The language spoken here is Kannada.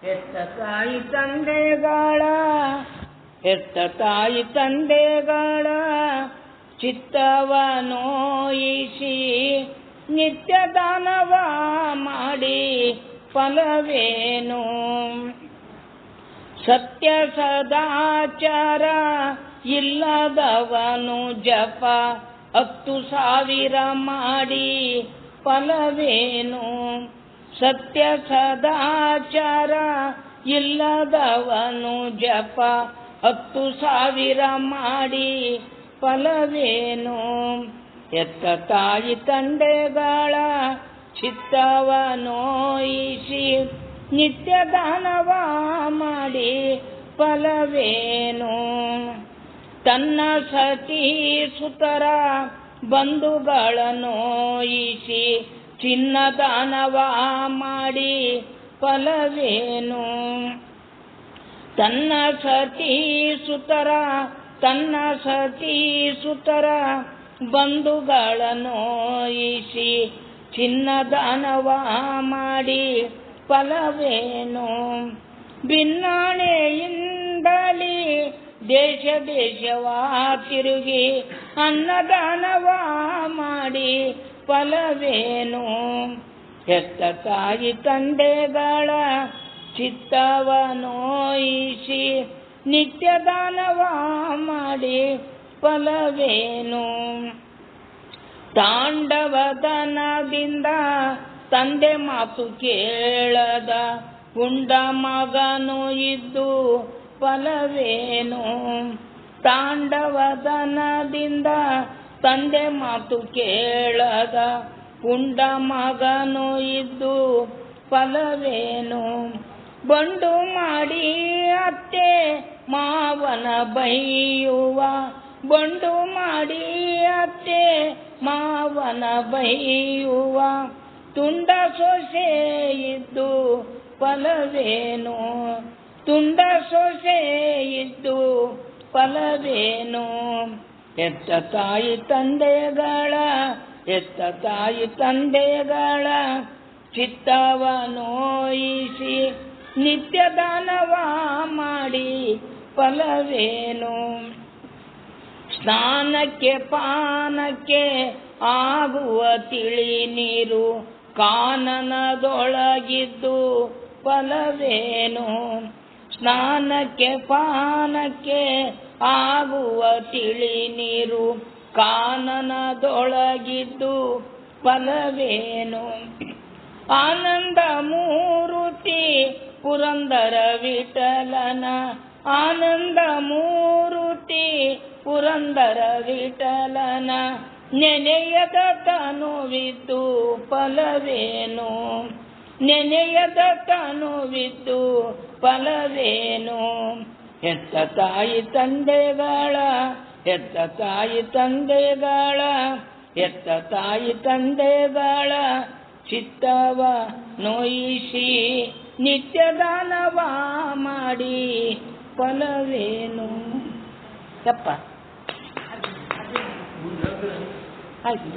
ಹೆತ್ತ ತಾಯಿ ತಂದೆಗಳ ಚಿತ್ತವ ನೋಯಿಸಿ ನಿತ್ಯ ದಾನವ ಮಾಡಿ ಫಲವೇನು? ಸತ್ಯ ಸದಾಚಾರ ಇಲ್ಲದವನು ಜಪ 10,000 ಮಾಡಿ ಫಲವೇನು? ಸತ್ಯ ಸದಾಚಾರ ಇಲ್ಲದವನು ಜಪ 10,000 ಮಾಡಿ ಫಲವೇನು? ಹೆತ್ತ ತಾಯಿ ತಂದೆಗಳ ಚಿತ್ತವ ನೋಯಿಸಿ ನಿತ್ಯ ದಾನವ ಮಾಡಿ ಫಲವೇನು? ತನ್ನ ಸತಿ ಸುತರ ಬಂಧುಗಳ ನೋಯಿಸಿ ಚಿನ್ನ ದಾನವ ಮಾಡಿ ಫಲವೇನು? ತನ್ನ ಸತಿ ಸುತರ ಬಂಧುಗಳ ನೋಯಿಸಿ ಚಿನ್ನ ದಾನವ ಮಾಡಿ ಫಲವೇನು? ಭಿನ್ನಾಣೆಯಿಂದಲೇ ದೇಶವ ತಿರುಗಿ ಅನ್ನದಾನವ ಮಾಡಿ ಫಲವೇನು? ಹೆತ್ತ ತಾಯಿ ತಂದೆಗಳ ಚಿತ್ತವ ನೋಯಿಸಿ ನಿತ್ಯ ದಾನವ ಮಾಡಿ ಫಲವೇನು? ತಾಂಡವದನದಿಂದ ತಂದೆ ಮಾತು ಕೇಳದ ಉಂಡ ಮಗನು ಇದ್ದು ಫಲವೇನು? ತಾಂಡವದನದಿಂದ ತಂದೆ ಮಾತು ಕೇಳದ ಉಂಡ ಮಗನು ಇದ್ದು ಫಲವೇನು? ಬಂಡು ಮಾಡಿ ಅತ್ತೆ ಮಾವನ ಬೈಯುವ ಬಂಡು ಮಾಡಿ ಅತ್ತೆ ಮಾವನ ಬೈಯುವ ತುಂಡ ಸೊಸೆ ಇದ್ದು ಫಲವೇನು? ತುಂಡ ಸೊಸೆ ಇದ್ದು ಫಲವೇನು? ಹೆತ್ತ ತಾಯಿ ತಂದೆಗಳ ಚಿತ್ತವ ನೋಯಿಸಿ ನಿತ್ಯ ದಾನವ ಮಾಡಿ ಫಲವೇನು? ಸ್ನಾನಕ್ಕೆ ಪಾನಕ್ಕೆ ಆಗುವ ತಿಳಿ ನೀರು ಕಾನನದೊಳಗಿದ್ದು ಫಲವೇನು? ಸ್ನಾನಕ್ಕೆ ಪಾನಕ್ಕೆ ಆಗುವ ತಿಳಿ ನೀರು ಕಾನನದೊಳಗಿದ್ದು ಫಲವೇನು? ಆನಂದ ಮೂರುತಿ ಪುರಂದರ ವಿಠಲನ ಆನಂದ ಮೂರುತಿ ಪುರಂದರ ವಿಠಲನ ನೆನೆಯದ ತನುವಿದ್ದು ಫಲವೇನು? ನೆನೆಯದ ತನುವಿದ್ದು ಫಲವೇನು? ಹೆತ್ತ ತಾಯಿ ತಂದೆಗಳ ಚಿತ್ತವ ನೋಯಿಸಿ ನಿತ್ಯ ದಾನವ ಮಾಡಿ ಫಲವೇನು? ಯಪ್ಪ ಆಯ್ತು.